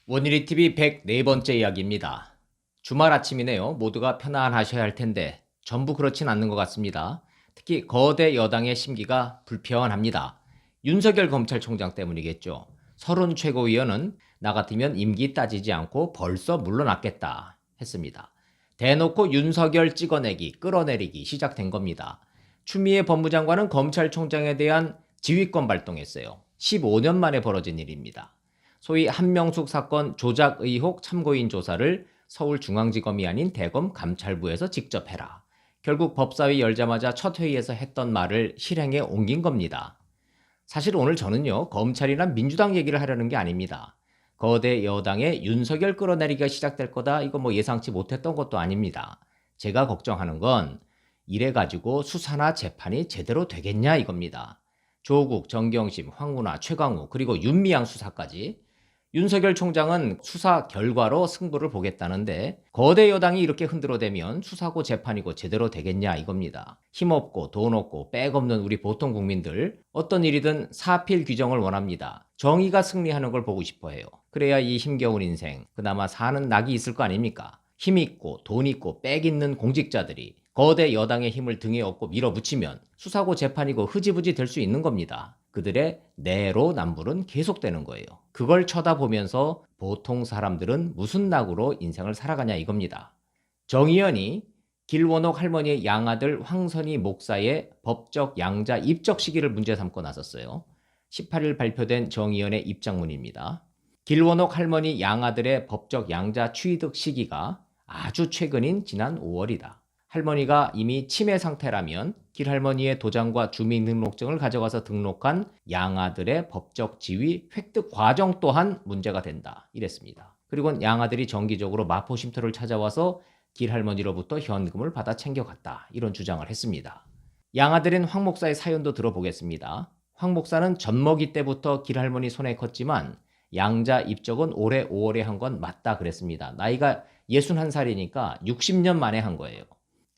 원일이TV 104번째 이야기입니다. 주말 아침이네요. 모두가 편안하셔야 할 텐데 전부 그렇진 않는 것 같습니다. 특히 거대 여당의 심기가 불편합니다. 윤석열 검찰총장 때문이겠죠. 서른 최고위원은 나 같으면 임기 따지지 않고 벌써 물러났겠다 했습니다. 대놓고 윤석열 찍어내기, 끌어내리기 시작된 겁니다. 추미애 법무장관은 검찰총장에 대한 지휘권 발동했어요. 15년 만에 벌어진 일입니다. 소위 한명숙 사건 조작 의혹 참고인 조사를 서울중앙지검이 아닌 대검 감찰부에서 직접 해라. 결국 법사위 열자마자 첫 회의에서 했던 말을 실행에 옮긴 겁니다. 사실 오늘 저는요, 검찰이나 민주당 얘기를 하려는 게 아닙니다. 거대 여당의 윤석열 끌어내리기가 시작될 거다, 이거 뭐 예상치 못했던 것도 아닙니다. 제가 걱정하는 건 이래가지고 수사나 재판이 제대로 되겠냐 이겁니다. 조국, 정경심, 황운하, 최강욱, 그리고 윤미향 수사까지 윤석열 총장은 수사 결과로 승부를 보겠다는데 거대 여당이 이렇게 흔들어대면 수사고 재판이고 제대로 되겠냐 이겁니다. 힘없고 돈 없고 백 없는 우리 보통 국민들 어떤 일이든 사필 규정을 원합니다. 정의가 승리하는 걸 보고 싶어해요. 그래야 이 힘겨운 인생 그나마 사는 낙이 있을 거 아닙니까? 힘 있고 돈 있고 백 있는 공직자들이 거대 여당의 힘을 등에 업고 밀어붙이면 수사고 재판이고 흐지부지 될 수 있는 겁니다. 그들의 내로남불은 계속되는 거예요. 그걸 쳐다보면서 보통 사람들은 무슨 낙으로 인생을 살아가냐 이겁니다. 정의연이 길원옥 할머니의 양아들 황선희 목사의 법적 양자 입적 시기를 문제 삼고 나섰어요. 18일 발표된 정의연의 입장문입니다. 길원옥 할머니 양아들의 법적 양자 취득 시기가 아주 최근인 지난 5월이다. 할머니가 이미 치매 상태라면 길할머니의 도장과 주민등록증을 가져가서 등록한 양아들의 법적 지위 획득 과정 또한 문제가 된다. 이랬습니다. 그리고 양아들이 정기적으로 마포 쉼터를 찾아와서 길할머니로부터 현금을 받아 챙겨갔다. 이런 주장을 했습니다. 양아들인 황 목사의 사연도 들어보겠습니다. 황 목사는 젖먹이 때부터 길할머니 손에 컸지만 양자 입적은 올해 5월에 한 건 맞다 그랬습니다. 나이가 61살이니까 60년 만에 한 거예요.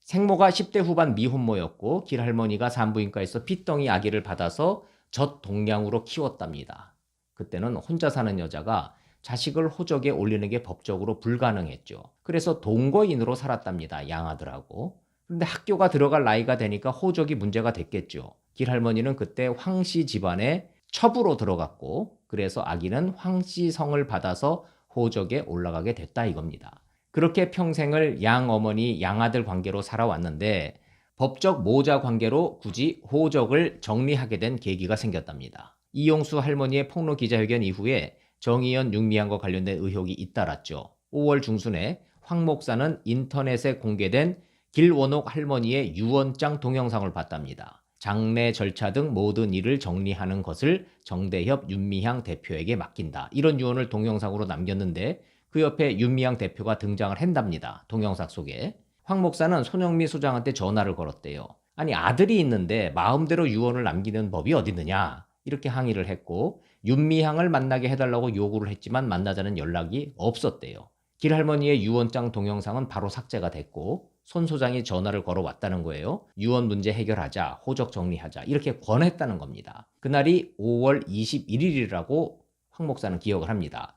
생모가 10대 후반 미혼모였고 길할머니가 산부인과에서 핏덩이 아기를 받아서 젖 동량으로 키웠답니다. 그때는 혼자 사는 여자가 자식을 호적에 올리는 게 법적으로 불가능했죠. 그래서 동거인으로 살았답니다. 양아들하고. 그런데 학교가 들어갈 나이가 되니까 호적이 문제가 됐겠죠. 길할머니는 그때 황씨 집안에 첩으로 들어갔고 그래서 아기는 황씨 성을 받아서 호적에 올라가게 됐다 이겁니다. 그렇게 평생을 양어머니, 양아들 관계로 살아왔는데 법적 모자 관계로 굳이 호적을 정리하게 된 계기가 생겼답니다. 이용수 할머니의 폭로 기자회견 이후에 정의연, 윤미향과 관련된 의혹이 잇따랐죠. 5월 중순에 황 목사는 인터넷에 공개된 길원옥 할머니의 유언장 동영상을 봤답니다. 장례 절차 등 모든 일을 정리하는 것을 정대협 윤미향 대표에게 맡긴다. 이런 유언을 동영상으로 남겼는데 그 옆에 윤미향 대표가 등장을 한답니다. 동영상 속에. 황 목사는 손영미 소장한테 전화를 걸었대요. 아니 아들이 있는데 마음대로 유언을 남기는 법이 어디 있느냐 이렇게 항의를 했고 윤미향을 만나게 해달라고 요구를 했지만 만나자는 연락이 없었대요. 길할머니의 유언장 동영상은 바로 삭제가 됐고 손 소장이 전화를 걸어왔다는 거예요. 유언 문제 해결하자, 호적 정리하자 이렇게 권했다는 겁니다. 그날이 5월 21일이라고 황 목사는 기억을 합니다.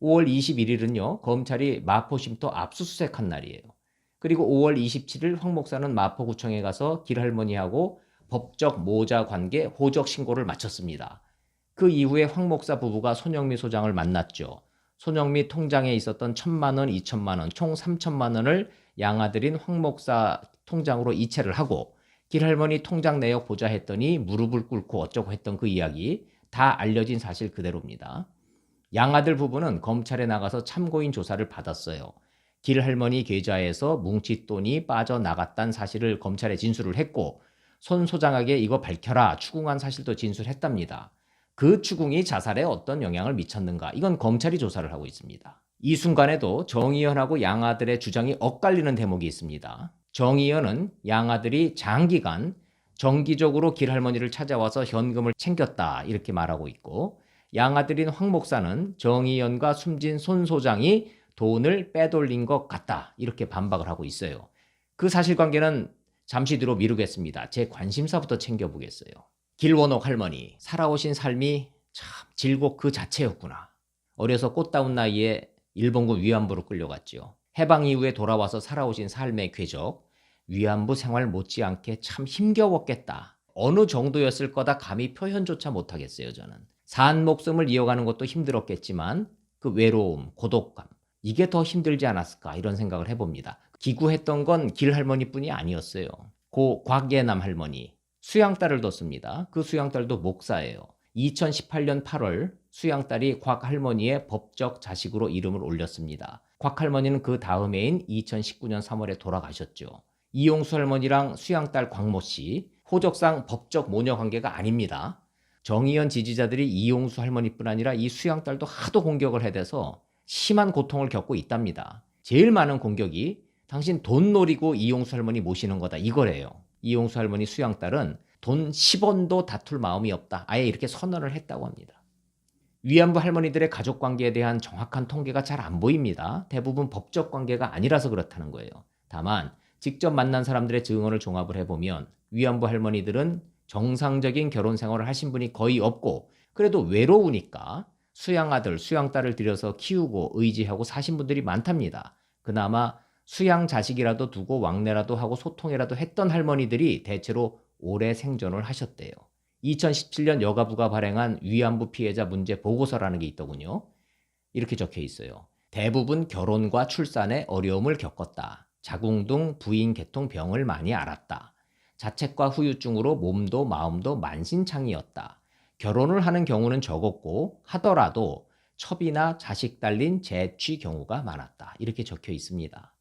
5월 21일은요, 검찰이 마포 쉼터 압수수색한 날이에요. 그리고 5월 27일 황 목사는 마포구청에 가서 길할머니하고 법적 모자 관계 호적 신고를 마쳤습니다. 그 이후에 황 목사 부부가 손영미 소장을 만났죠. 손영미 통장에 있었던 1,000만 원, 2,000만 원, 총 3,000만 원을 양아들인 황 목사 통장으로 이체를 하고 길할머니 통장 내역 보자 했더니 무릎을 꿇고 어쩌고 했던 그 이야기 다 알려진 사실 그대로입니다. 양아들 부부는 검찰에 나가서 참고인 조사를 받았어요. 길할머니 계좌에서 뭉칫돈이 빠져나갔다는 사실을 검찰에 진술을 했고 손 소장에게 이거 밝혀라 추궁한 사실도 진술했답니다. 그 추궁이 자살에 어떤 영향을 미쳤는가 이건 검찰이 조사를 하고 있습니다. 이 순간에도 정의연하고 양아들의 주장이 엇갈리는 대목이 있습니다. 정의연은 양아들이 장기간 정기적으로 길할머니를 찾아와서 현금을 챙겼다 이렇게 말하고 있고 양아들인 황 목사는 정의연과 숨진 손 소장이 돈을 빼돌린 것 같다 이렇게 반박을 하고 있어요. 그 사실관계는 잠시 뒤로 미루겠습니다. 제 관심사부터 챙겨보겠어요. 길원옥 할머니 살아오신 삶이 참 질곡 그 자체였구나. 어려서 꽃다운 나이에 일본군 위안부로 끌려갔지요. 해방 이후에 돌아와서 살아오신 삶의 궤적, 위안부 생활 못지않게 참 힘겨웠겠다. 어느 정도였을 거다 감히 표현조차 못하겠어요, 저는. 산 목숨을 이어가는 것도 힘들었겠지만 그 외로움, 고독감, 이게 더 힘들지 않았을까 이런 생각을 해봅니다. 기구했던 건 길할머니뿐이 아니었어요. 고 곽예남 할머니, 수양딸을 뒀습니다. 그 수양딸도 목사예요. 2018년 8월 수양딸이 곽할머니의 법적 자식으로 이름을 올렸습니다. 곽할머니는 그 다음 해인 2019년 3월에 돌아가셨죠. 이용수 할머니랑 수양딸 곽모씨, 호적상 법적 모녀 관계가 아닙니다. 정의연 지지자들이 이용수 할머니뿐 아니라 이 수양딸도 하도 공격을 해대서 심한 고통을 겪고 있답니다. 제일 많은 공격이 당신 돈 노리고 이용수 할머니 모시는 거다 이거래요. 이용수 할머니 수양딸은 돈 10원도 다툴 마음이 없다. 아예 이렇게 선언을 했다고 합니다. 위안부 할머니들의 가족관계에 대한 정확한 통계가 잘 안 보입니다. 대부분 법적 관계가 아니라서 그렇다는 거예요. 다만 직접 만난 사람들의 증언을 종합을 해보면 위안부 할머니들은 정상적인 결혼 생활을 하신 분이 거의 없고 그래도 외로우니까 수양아들, 수양딸을 들여서 키우고 의지하고 사신 분들이 많답니다. 그나마 수양 자식이라도 두고 왕래라도 하고 소통이라도 했던 할머니들이 대체로 오래 생존을 하셨대요. 2017년 여가부가 발행한 위안부 피해자 문제 보고서라는 게 있더군요. 이렇게 적혀 있어요. 대부분 결혼과 출산에 어려움을 겪었다. 자궁 부인 계통 병을 많이 앓았다. 자책과 후유증으로 몸도 마음도 만신창이었다. 결혼을 하는 경우는 적었고 하더라도 첩이나 자식 딸린 재취 경우가 많았다. 이렇게 적혀 있습니다.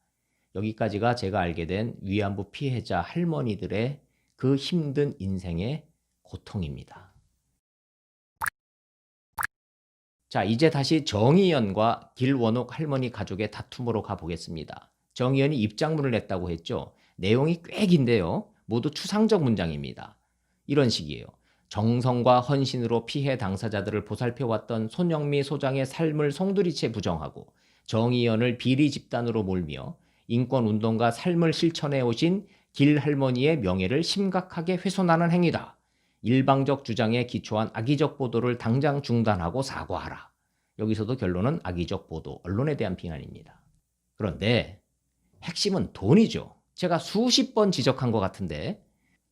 여기까지가 제가 알게 된 위안부 피해자 할머니들의 그 힘든 인생의 고통입니다. 자, 이제 다시 정의연과 길원옥 할머니 가족의 다툼으로 가보겠습니다. 정의연이 입장문을 냈다고 했죠. 내용이 꽤 긴데요. 모두 추상적 문장입니다. 이런 식이에요. 정성과 헌신으로 피해 당사자들을 보살펴왔던 손영미 소장의 삶을 송두리째 부정하고 정의연을 비리 집단으로 몰며 인권운동가 삶을 실천해 오신 길 할머니의 명예를 심각하게 훼손하는 행위다. 일방적 주장에 기초한 악의적 보도를 당장 중단하고 사과하라. 여기서도 결론은 악의적 보도, 언론에 대한 비난입니다. 그런데 핵심은 돈이죠. 제가 수십 번 지적한 것 같은데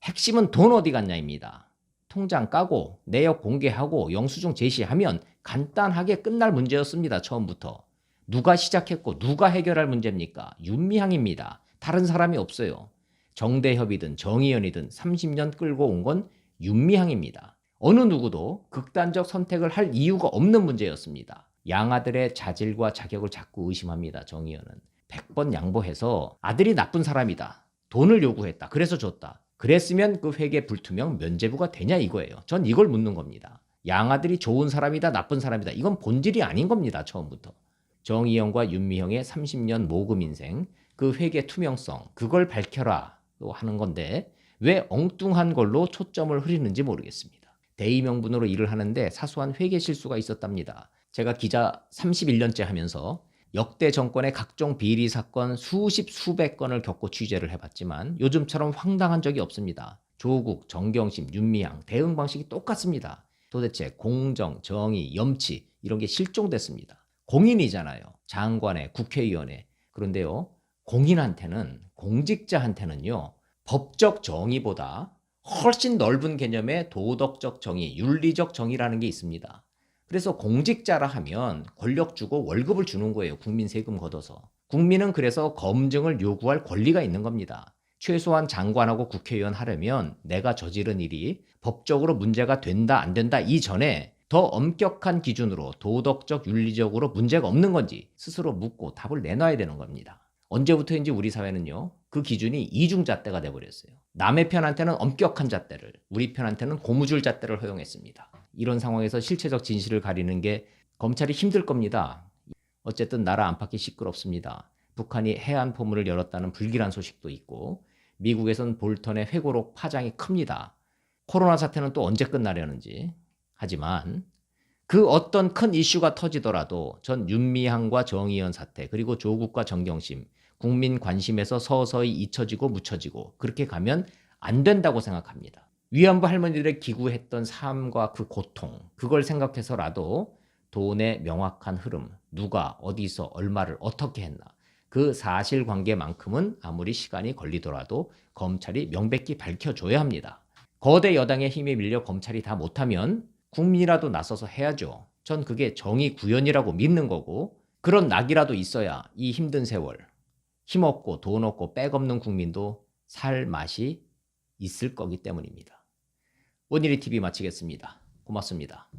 핵심은 돈 어디 갔냐입니다. 통장 까고 내역 공개하고 영수증 제시하면 간단하게 끝날 문제였습니다. 처음부터. 누가 시작했고 누가 해결할 문제입니까? 윤미향입니다. 다른 사람이 없어요. 정대협이든 정의연이든 30년 끌고 온 건 윤미향입니다. 어느 누구도 극단적 선택을 할 이유가 없는 문제였습니다. 양아들의 자질과 자격을 자꾸 의심합니다. 정의연은. 100번 양보해서 아들이 나쁜 사람이다. 돈을 요구했다. 그래서 줬다. 그랬으면 그 회계 불투명 면죄부가 되냐 이거예요. 전 이걸 묻는 겁니다. 양아들이 좋은 사람이다 나쁜 사람이다. 이건 본질이 아닌 겁니다. 처음부터. 정의연과 윤미향의 30년 모금 인생, 그 회계 투명성, 그걸 밝혀라 하는 건데 왜 엉뚱한 걸로 초점을 흐리는지 모르겠습니다. 대의 명분으로 일을 하는데 사소한 회계 실수가 있었답니다. 제가 기자 31년째 하면서 역대 정권의 각종 비리 사건 수십 수백 건을 겪고 취재를 해봤지만 요즘처럼 황당한 적이 없습니다. 조국, 정경심, 윤미향 대응 방식이 똑같습니다. 도대체 공정, 정의, 염치 이런 게 실종됐습니다. 공인이잖아요. 장관에, 국회의원에. 그런데요. 공인한테는, 공직자한테는요. 법적 정의보다 훨씬 넓은 개념의 도덕적 정의, 윤리적 정의라는 게 있습니다. 그래서 공직자라 하면 권력 주고 월급을 주는 거예요. 국민 세금 걷어서. 국민은 그래서 검증을 요구할 권리가 있는 겁니다. 최소한 장관하고 국회의원 하려면 내가 저지른 일이 법적으로 문제가 된다 안 된다 이전에 더 엄격한 기준으로 도덕적 윤리적으로 문제가 없는 건지 스스로 묻고 답을 내놔야 되는 겁니다. 언제부터인지 우리 사회는요. 그 기준이 이중잣대가 돼버렸어요. 남의 편한테는 엄격한 잣대를, 우리 편한테는 고무줄 잣대를 허용했습니다. 이런 상황에서 실체적 진실을 가리는 게 검찰이 힘들 겁니다. 어쨌든 나라 안팎이 시끄럽습니다. 북한이 해안 포문을 열었다는 불길한 소식도 있고 미국에선 볼턴의 회고록 파장이 큽니다. 코로나 사태는 또 언제 끝나려는지. 하지만 그 어떤 큰 이슈가 터지더라도 전 윤미향과 정의연 사태 그리고 조국과 정경심 국민 관심에서 서서히 잊혀지고 묻혀지고 그렇게 가면 안 된다고 생각합니다. 위안부 할머니들의 기구했던 삶과 그 고통 그걸 생각해서라도 돈의 명확한 흐름, 누가 어디서 얼마를 어떻게 했나, 그 사실관계만큼은 아무리 시간이 걸리더라도 검찰이 명백히 밝혀줘야 합니다. 거대 여당의 힘에 밀려 검찰이 다 못하면 국민이라도 나서서 해야죠. 전 그게 정의 구현이라고 믿는 거고, 그런 낙이라도 있어야 이 힘든 세월, 힘없고 돈 없고 백 없는 국민도 살 맛이 있을 거기 때문입니다. 원일이 TV 마치겠습니다. 고맙습니다.